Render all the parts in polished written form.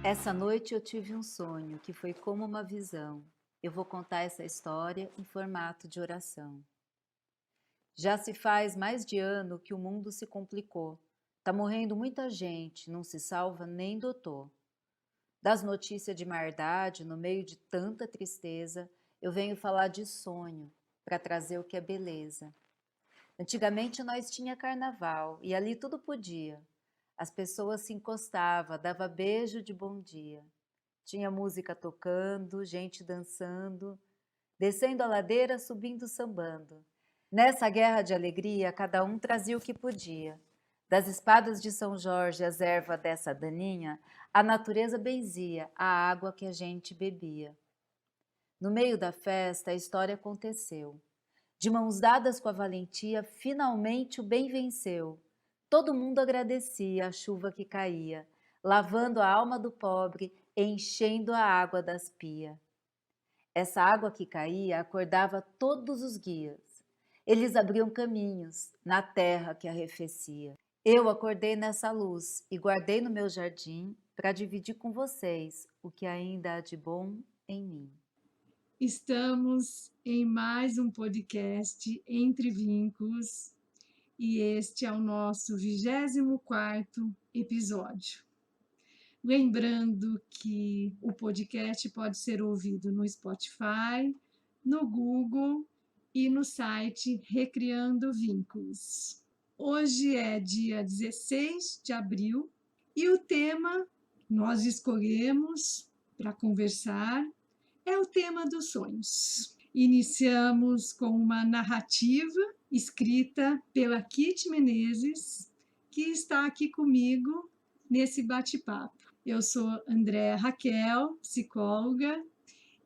Essa noite eu tive um sonho que foi como uma visão. Eu vou contar essa história em formato de oração. Já se faz mais de ano que o mundo se complicou. Tá morrendo muita gente, não se salva nem doutor. Das notícias de maldade, no meio de tanta tristeza, eu venho falar de sonho, para trazer o que é beleza. Antigamente nós tinha carnaval, e ali tudo podia. As pessoas se encostavam, dava beijo de bom dia. Tinha música tocando, gente dançando, descendo a ladeira, subindo sambando. Nessa guerra de alegria, cada um trazia o que podia. Das espadas de São Jorge às ervas dessa daninha, a natureza benzia a água que a gente bebia. No meio da festa, a história aconteceu. De mãos dadas com a valentia, finalmente o bem venceu. Todo mundo agradecia a chuva que caía, lavando a alma do pobre, enchendo a água das pias. Essa água que caía acordava todos os guias. Eles abriam caminhos na terra que arrefecia. Eu acordei nessa luz e guardei no meu jardim para dividir com vocês o que ainda há de bom em mim. Estamos em mais um podcast Entre Vínculos e este é o nosso 24º episódio. Lembrando que o podcast pode ser ouvido no Spotify, no Google e no site Recriando Vínculos. Hoje é dia 16 de abril e o tema nós escolhemos para conversar é o tema dos sonhos. Iniciamos com uma narrativa escrita pela Kitty Menezes, que está aqui comigo nesse bate-papo. Eu sou Andréa Raquel, psicóloga,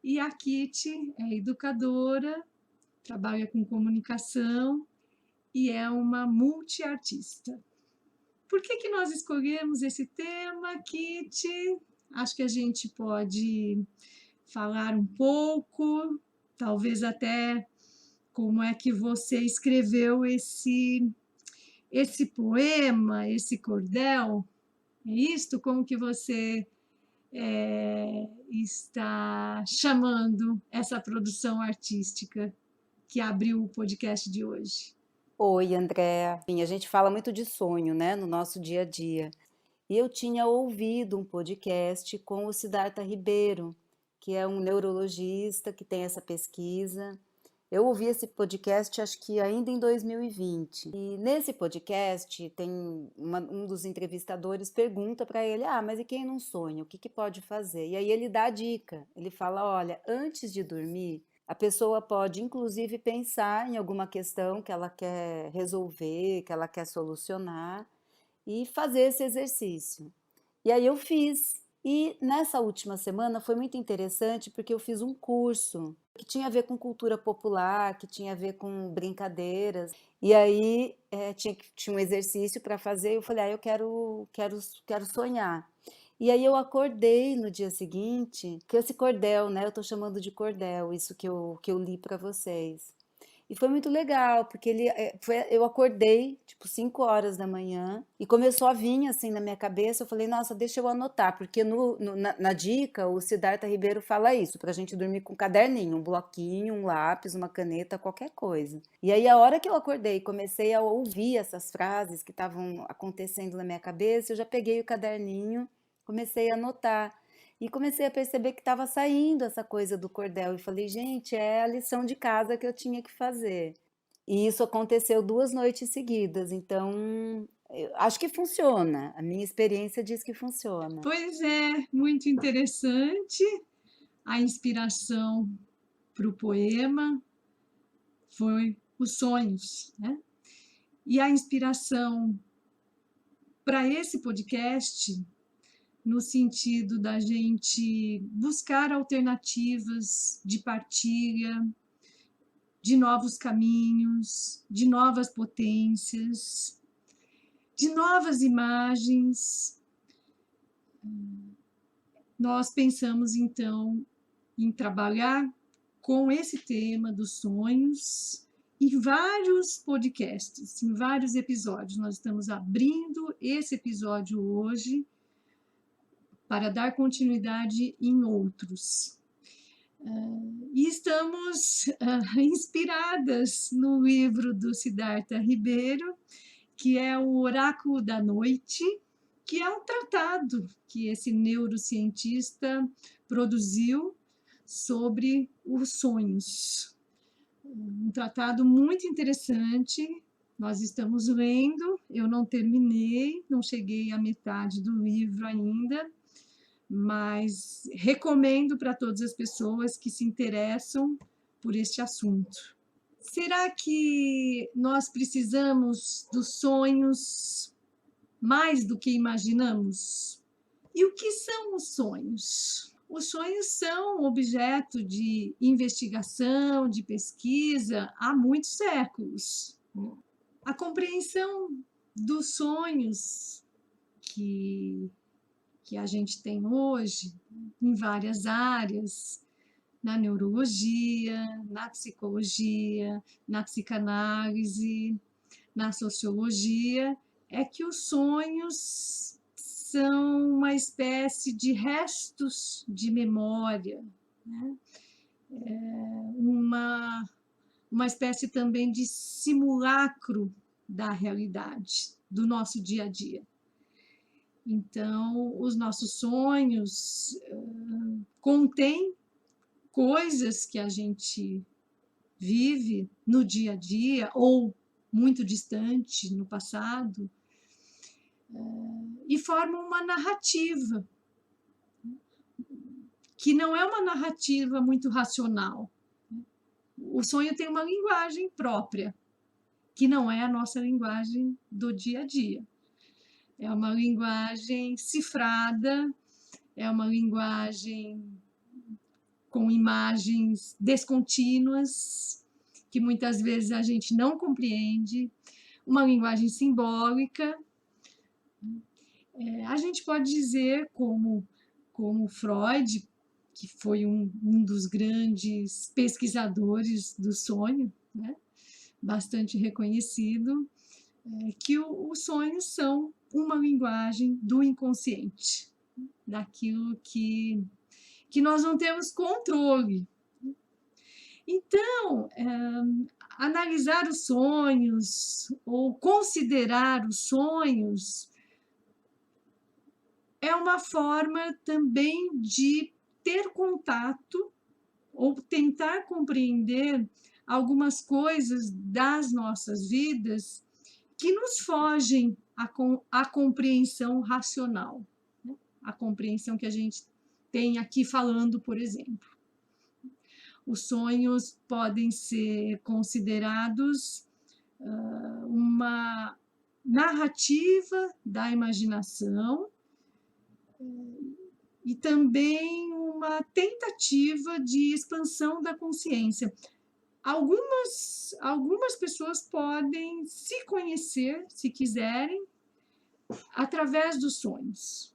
e a Kitty é educadora, trabalha com comunicação e é uma multiartista. Por que nós escolhemos esse tema, Kitty? Acho que a gente pode falar um pouco, talvez até como é que você escreveu esse poema, esse cordel. É isto? Como que você está chamando essa produção artística que abriu o podcast de hoje? Oi, André. A gente fala muito de sonho, né, no nosso dia a dia. E eu tinha ouvido um podcast com o Siddhartha Ribeiro, que é um neurologista que tem essa pesquisa. Eu ouvi esse podcast acho que ainda em 2020. E nesse podcast tem um dos entrevistadores pergunta para ele: "Ah, mas e quem não sonha? O que pode fazer?" E aí ele dá a dica. Ele fala: "Olha, antes de dormir, a pessoa pode inclusive pensar em alguma questão que ela quer resolver, que ela quer solucionar e fazer esse exercício." E aí eu fiz. E nessa última semana foi muito interessante porque eu fiz um curso que tinha a ver com cultura popular, que tinha a ver com brincadeiras. E aí tinha um exercício para fazer. Eu falei, eu quero sonhar. E aí eu acordei no dia seguinte, que esse cordel, né? Eu estou chamando de cordel, isso que eu li para vocês. E foi muito legal, porque eu acordei, tipo, 5 horas da manhã, e começou a vir, assim, na minha cabeça, eu falei, nossa, deixa eu anotar, porque na dica, o Siddhartha Ribeiro fala isso, pra gente dormir com um caderninho, um bloquinho, um lápis, uma caneta, qualquer coisa. E aí, a hora que eu acordei, comecei a ouvir essas frases que estavam acontecendo na minha cabeça, eu já peguei o caderninho, comecei a anotar. E comecei a perceber que estava saindo essa coisa do cordel. E falei, gente, é a lição de casa que eu tinha que fazer. E isso aconteceu 2 noites seguidas. Então, eu acho que funciona. A minha experiência diz que funciona. Pois é, muito interessante. A inspiração para o poema foi os sonhos, né? E a inspiração para esse podcast, no sentido da gente buscar alternativas de partilha, de novos caminhos, de novas potências, de novas imagens. Nós pensamos, então, em trabalhar com esse tema dos sonhos em vários podcasts, em vários episódios. Nós estamos abrindo esse episódio hoje para dar continuidade em outros. E estamos inspiradas no livro do Siddhartha Ribeiro, que é o Oráculo da Noite, que é um tratado que esse neurocientista produziu sobre os sonhos. Um tratado muito interessante, nós estamos lendo, eu não terminei, não cheguei à metade do livro ainda, mas recomendo para todas as pessoas que se interessam por este assunto. Será que nós precisamos dos sonhos mais do que imaginamos? E o que são os sonhos? Os sonhos são objeto de investigação, de pesquisa há muitos séculos. A compreensão dos sonhos que a gente tem hoje, em várias áreas, na neurologia, na psicologia, na psicanálise, na sociologia, é que os sonhos são uma espécie de restos de memória, né? Uma espécie também de simulacro da realidade, do nosso dia a dia. Então, os nossos sonhos contêm coisas que a gente vive no dia a dia ou muito distante no passado, e formam uma narrativa que não é uma narrativa muito racional. O sonho tem uma linguagem própria, que não é a nossa linguagem do dia a dia. É uma linguagem cifrada, é uma linguagem com imagens descontínuas, que muitas vezes a gente não compreende, uma linguagem simbólica. A gente pode dizer, como Freud, que foi um dos grandes pesquisadores do sonho, né? Bastante reconhecido, que os sonhos são uma linguagem do inconsciente, daquilo que nós não temos controle. Então, analisar os sonhos ou considerar os sonhos é uma forma também de ter contato ou tentar compreender algumas coisas das nossas vidas que nos fogem à compreensão racional, né? A compreensão que a gente tem aqui falando, por exemplo. Os sonhos podem ser considerados uma narrativa da imaginação e também uma tentativa de expansão da consciência. Algumas pessoas podem se conhecer, se quiserem, através dos sonhos.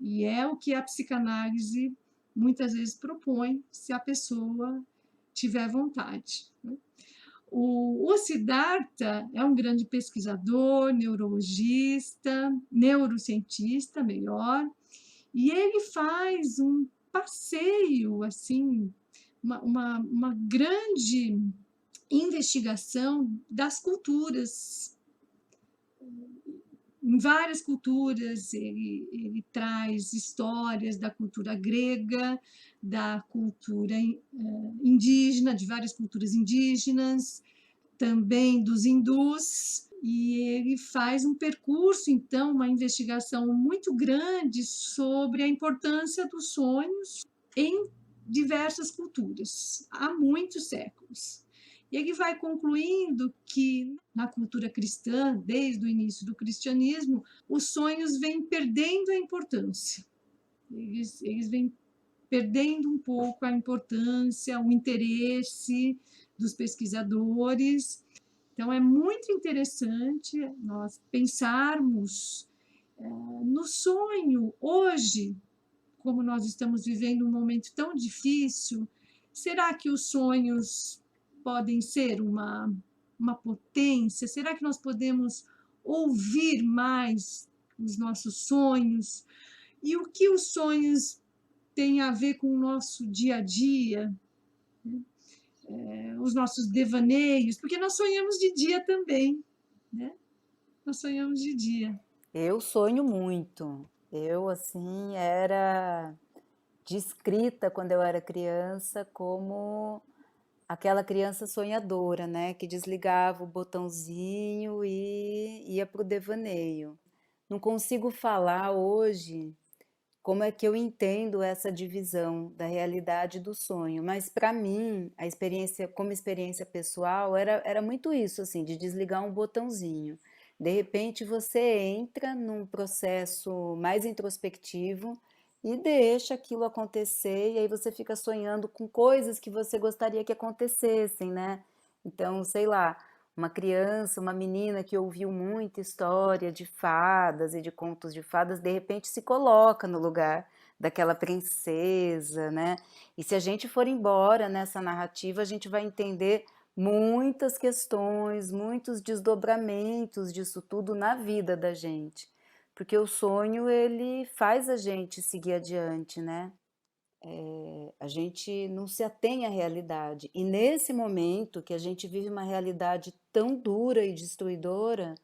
E é o que a psicanálise muitas vezes propõe, se a pessoa tiver vontade. O Siddhartha é um grande pesquisador, neurologista, neurocientista, melhor, e ele faz um passeio, assim, uma grande investigação das culturas. Em várias culturas, ele traz histórias da cultura grega, da cultura indígena, de várias culturas indígenas, também dos hindus, e ele faz um percurso, então, uma investigação muito grande sobre a importância dos sonhos em diversas culturas, há muitos séculos. E ele vai concluindo que, na cultura cristã, desde o início do cristianismo, os sonhos vêm perdendo a importância. Eles vêm perdendo um pouco a importância, o interesse dos pesquisadores. Então, é muito interessante nós pensarmos no sonho hoje, como nós estamos vivendo um momento tão difícil. Será que os sonhos podem ser uma potência? Será que nós podemos ouvir mais os nossos sonhos E o que os sonhos têm a ver com o nosso dia a dia, os nossos devaneios, porque nós sonhamos de dia também, né? Nós sonhamos de dia. Eu sonho muito. Eu, assim, era descrita quando eu era criança como aquela criança sonhadora, né? Que desligava o botãozinho e ia para o devaneio. Não consigo falar hoje como é que eu entendo essa divisão da realidade e do sonho, mas para mim, a experiência, como experiência pessoal, era muito isso, assim, de desligar um botãozinho. De repente você entra num processo mais introspectivo e deixa aquilo acontecer, e aí você fica sonhando com coisas que você gostaria que acontecessem, né? Então, sei lá, uma criança, uma menina que ouviu muita história de fadas e de contos de fadas, de repente se coloca no lugar daquela princesa, né? E se a gente for embora nessa narrativa, a gente vai entender muitas questões, muitos desdobramentos disso tudo na vida da gente. Porque o sonho, ele faz a gente seguir adiante, né? A gente não se atém à realidade. E nesse momento que a gente vive uma realidade tão dura e destruidora,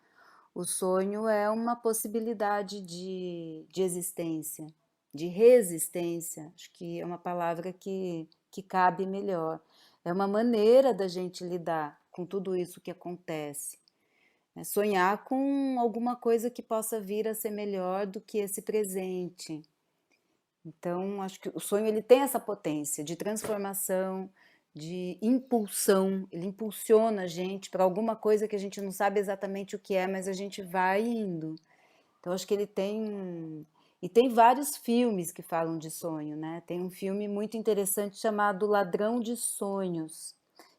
o sonho é uma possibilidade de existência, de resistência. Acho que é uma palavra que cabe melhor. É uma maneira da gente lidar com tudo isso que acontece. Né? Sonhar com alguma coisa que possa vir a ser melhor do que esse presente. Então, acho que o sonho ele tem essa potência de transformação, de impulsão, ele impulsiona a gente para alguma coisa que a gente não sabe exatamente o que é, mas a gente vai indo. Então, acho que ele tem. E tem vários filmes que falam de sonho, né? Tem um filme muito interessante chamado Ladrão de Sonhos,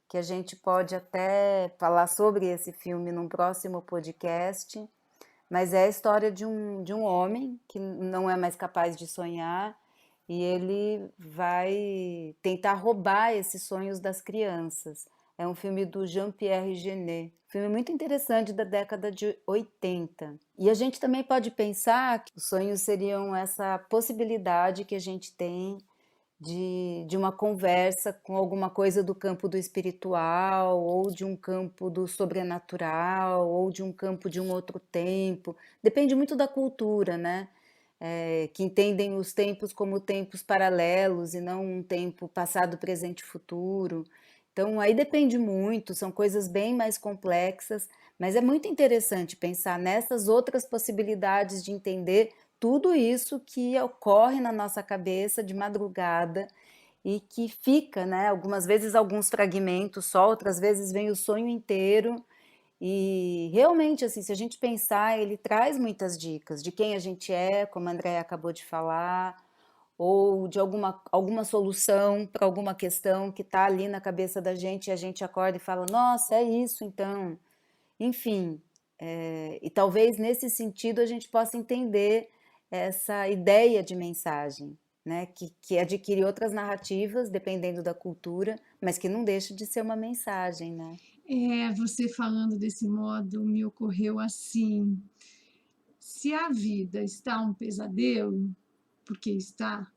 que a gente pode até falar sobre esse filme num próximo podcast, mas é a história de um homem que não é mais capaz de sonhar e ele vai tentar roubar esses sonhos das crianças. É um filme do Jean-Pierre Jeunet, filme muito interessante da década de 80. E a gente também pode pensar que os sonhos seriam essa possibilidade que a gente tem de uma conversa com alguma coisa do campo do espiritual, ou de um campo do sobrenatural, ou de um campo de um outro tempo. Depende muito da cultura, né? Que entendem os tempos como tempos paralelos e não um tempo passado, presente e futuro. Então, aí depende muito, são coisas bem mais complexas, mas é muito interessante pensar nessas outras possibilidades de entender tudo isso que ocorre na nossa cabeça de madrugada e que fica, né? Algumas vezes alguns fragmentos só, outras vezes vem o sonho inteiro. E realmente, assim, se a gente pensar, ele traz muitas dicas de quem a gente é, como a Andréia acabou de falar, ou de alguma solução para alguma questão que está ali na cabeça da gente e a gente acorda e fala, nossa, é isso então. Enfim, e talvez nesse sentido a gente possa entender essa ideia de mensagem, né? Que adquire outras narrativas, dependendo da cultura, mas que não deixa de ser uma mensagem, né? Você falando desse modo, me ocorreu assim: se a vida está um pesadelo, porque está,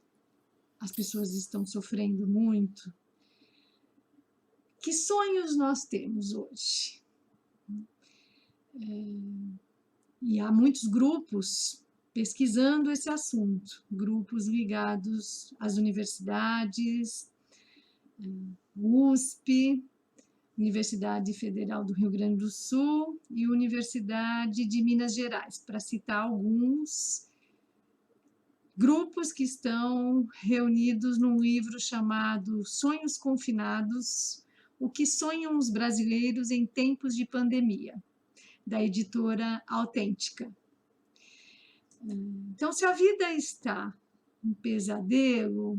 as pessoas estão sofrendo muito, que sonhos nós temos hoje? E há muitos grupos pesquisando esse assunto, grupos ligados às universidades, USP, Universidade Federal do Rio Grande do Sul e Universidade de Minas Gerais, para citar alguns grupos que estão reunidos num livro chamado Sonhos Confinados: O que sonham os brasileiros em tempos de pandemia, da editora Autêntica. Então, se a vida está um pesadelo,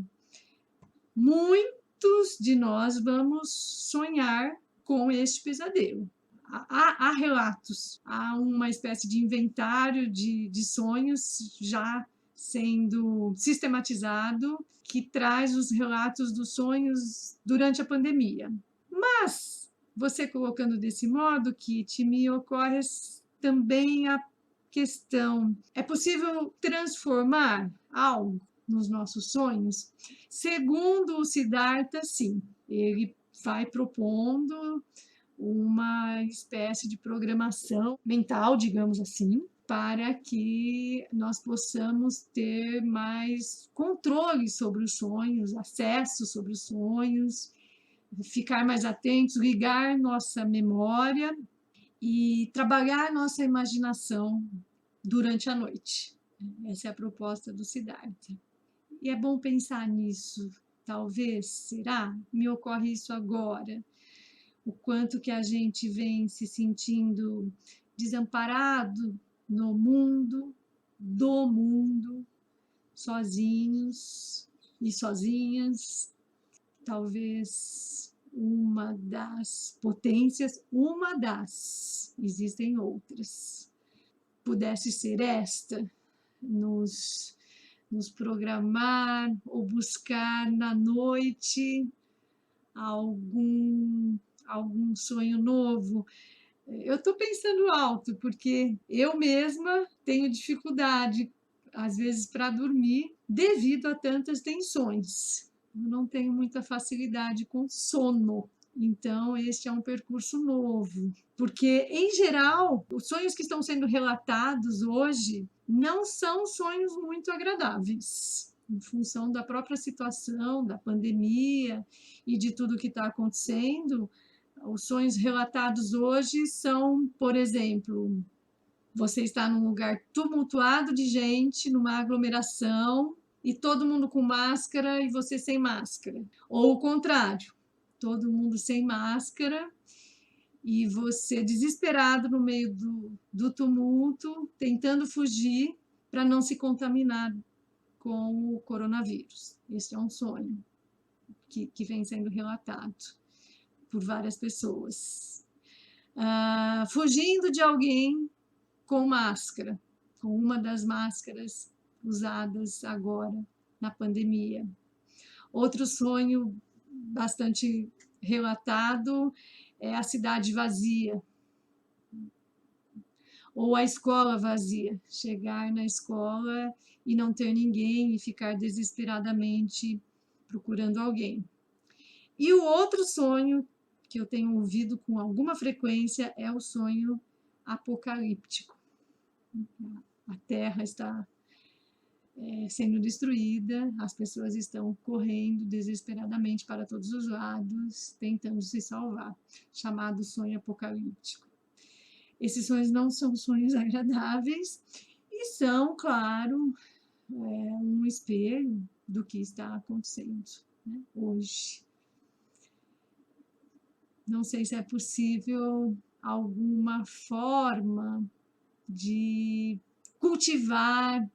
muitos de nós vamos sonhar com este pesadelo. Há relatos, há uma espécie de inventário de sonhos já sendo sistematizado que traz os relatos dos sonhos durante a pandemia. Mas, você colocando desse modo, Kitty, me ocorre também a questão: é possível transformar algo nos nossos sonhos? Segundo o Siddhartha, sim. Ele vai propondo uma espécie de programação mental, digamos assim, para que nós possamos ter mais controle sobre os sonhos, acesso sobre os sonhos, ficar mais atentos, ligar nossa memória e trabalhar nossa imaginação durante a noite. Essa é a proposta do Siddhartha. E é bom pensar nisso. Talvez, será? Me ocorre isso agora. O quanto que a gente vem se sentindo desamparado no mundo, do mundo, sozinhos e sozinhas. Talvez uma das potências, existem outras, pudesse ser esta, nos programar ou buscar na noite algum sonho novo. Eu estou pensando alto, porque eu mesma tenho dificuldade, às vezes, para dormir, devido a tantas tensões. Eu não tenho muita facilidade com sono. Então, este é um percurso novo. Porque, em geral, os sonhos que estão sendo relatados hoje não são sonhos muito agradáveis, em função da própria situação, da pandemia e de tudo que está acontecendo. Os sonhos relatados hoje são, por exemplo, você está num lugar tumultuado de gente, numa aglomeração, e todo mundo com máscara e você sem máscara. Ou o contrário, todo mundo sem máscara e você desesperado no meio do tumulto, tentando fugir para não se contaminar com o coronavírus. Esse é um sonho que vem sendo relatado por várias pessoas. Fugindo de alguém com máscara, com uma das máscaras usadas agora na pandemia. Outro sonho bastante relatado é a cidade vazia, ou a escola vazia, chegar na escola e não ter ninguém e ficar desesperadamente procurando alguém. E o outro sonho que eu tenho ouvido com alguma frequência é o sonho apocalíptico. A Terra está sendo destruída, as pessoas estão correndo desesperadamente para todos os lados, tentando se salvar, chamado sonho apocalíptico. Esses sonhos não são sonhos agradáveis e são, claro, um espelho do que está acontecendo, né, hoje. Não sei se é possível alguma forma de cultivar.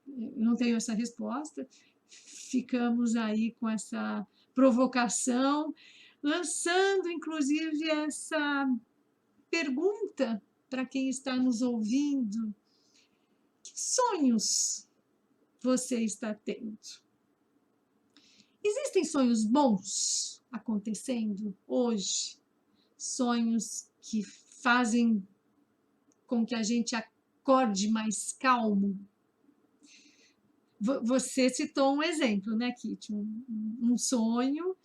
Eu não tenho essa resposta. Ficamos aí com essa provocação, lançando inclusive essa pergunta para quem está nos ouvindo: que sonhos você está tendo? Existem sonhos bons acontecendo hoje? Sonhos que fazem com que a gente acorde mais calmo? Você citou um exemplo, né, Kitty? Um sonho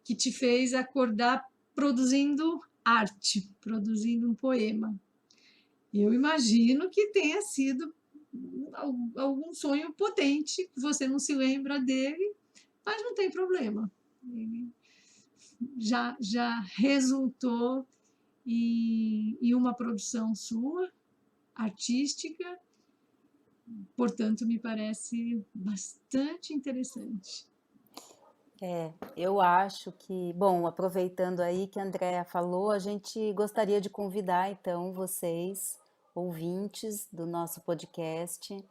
que te fez acordar produzindo arte, produzindo um poema. Eu imagino que tenha sido algum sonho potente, você não se lembra dele, mas não tem problema. Ele já resultou em uma produção sua, artística, portanto, me parece bastante interessante. Eu acho que, bom, aproveitando aí que a Andrea falou, a gente gostaria de convidar então vocês, ouvintes do nosso podcast,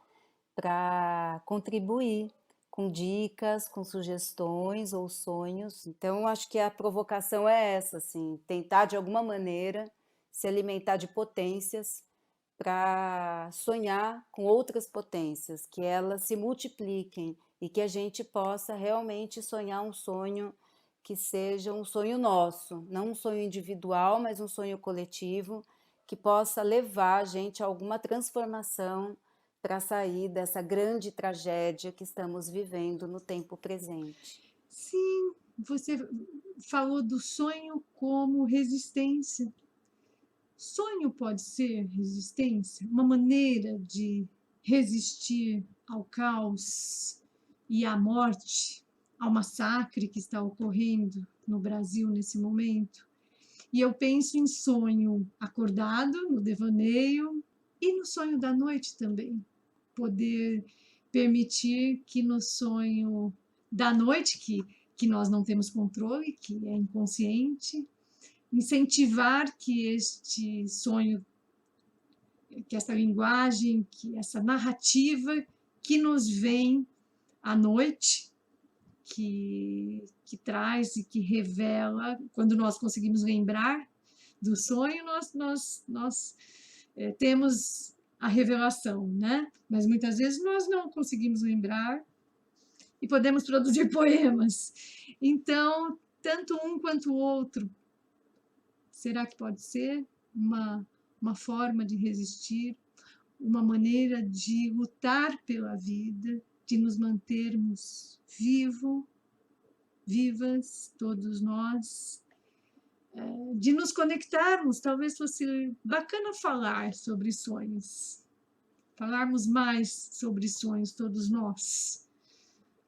para contribuir com dicas, com sugestões ou sonhos. Então, acho que a provocação é essa, assim, tentar de alguma maneira se alimentar de potências para sonhar com outras potências, que elas se multipliquem e que a gente possa realmente sonhar um sonho que seja um sonho nosso, não um sonho individual, mas um sonho coletivo, que possa levar a gente a alguma transformação para sair dessa grande tragédia que estamos vivendo no tempo presente. Sim, você falou do sonho como resistência. Sonho pode ser resistência, uma maneira de resistir ao caos e à morte, ao massacre que está ocorrendo no Brasil nesse momento. E eu penso em sonho acordado, no devaneio, e no sonho da noite também. Poder permitir que no sonho da noite, que nós não temos controle, que é inconsciente, incentivar que este sonho, que essa linguagem, que essa narrativa que nos vem à noite, que traz e que revela, quando nós conseguimos lembrar do sonho, nós temos a revelação, né? Mas muitas vezes nós não conseguimos lembrar e podemos produzir poemas. Então, tanto um quanto o outro, será que pode ser uma forma de resistir, uma maneira de lutar pela vida, de nos mantermos vivas, todos nós, de nos conectarmos? Talvez fosse bacana falar sobre sonhos, falarmos mais sobre sonhos, todos nós.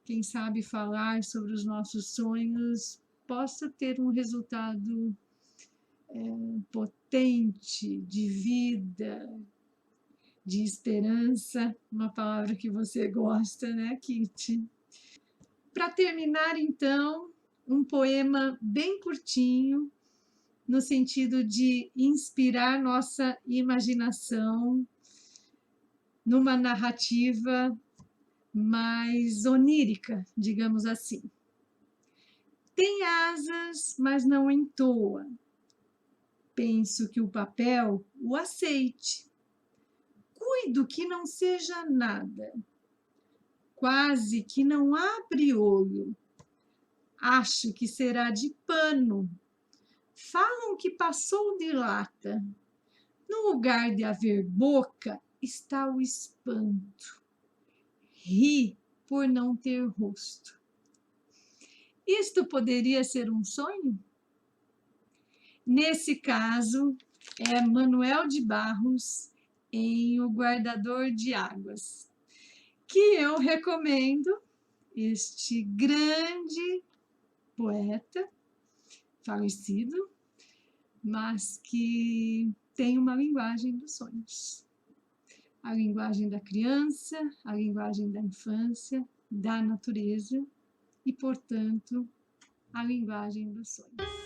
Quem sabe falar sobre os nossos sonhos possa ter um resultado potente de vida, de esperança, uma palavra que você gosta, né, Kitty? Para terminar, então, um poema bem curtinho, no sentido de inspirar nossa imaginação numa narrativa mais onírica, digamos assim. Tem asas, mas não entoa. Penso que o papel o aceite. Cuido que não seja nada. Quase que não abre olho. Acho que será de pano. Falam que passou de lata. No lugar de haver boca, está o espanto. Ri por não ter rosto. Isto poderia ser um sonho? Nesse caso, é Manuel de Barros em O Guardador de Águas, que eu recomendo, este grande poeta falecido, mas que tem uma linguagem dos sonhos. A linguagem da criança, a linguagem da infância, da natureza e, portanto, a linguagem dos sonhos.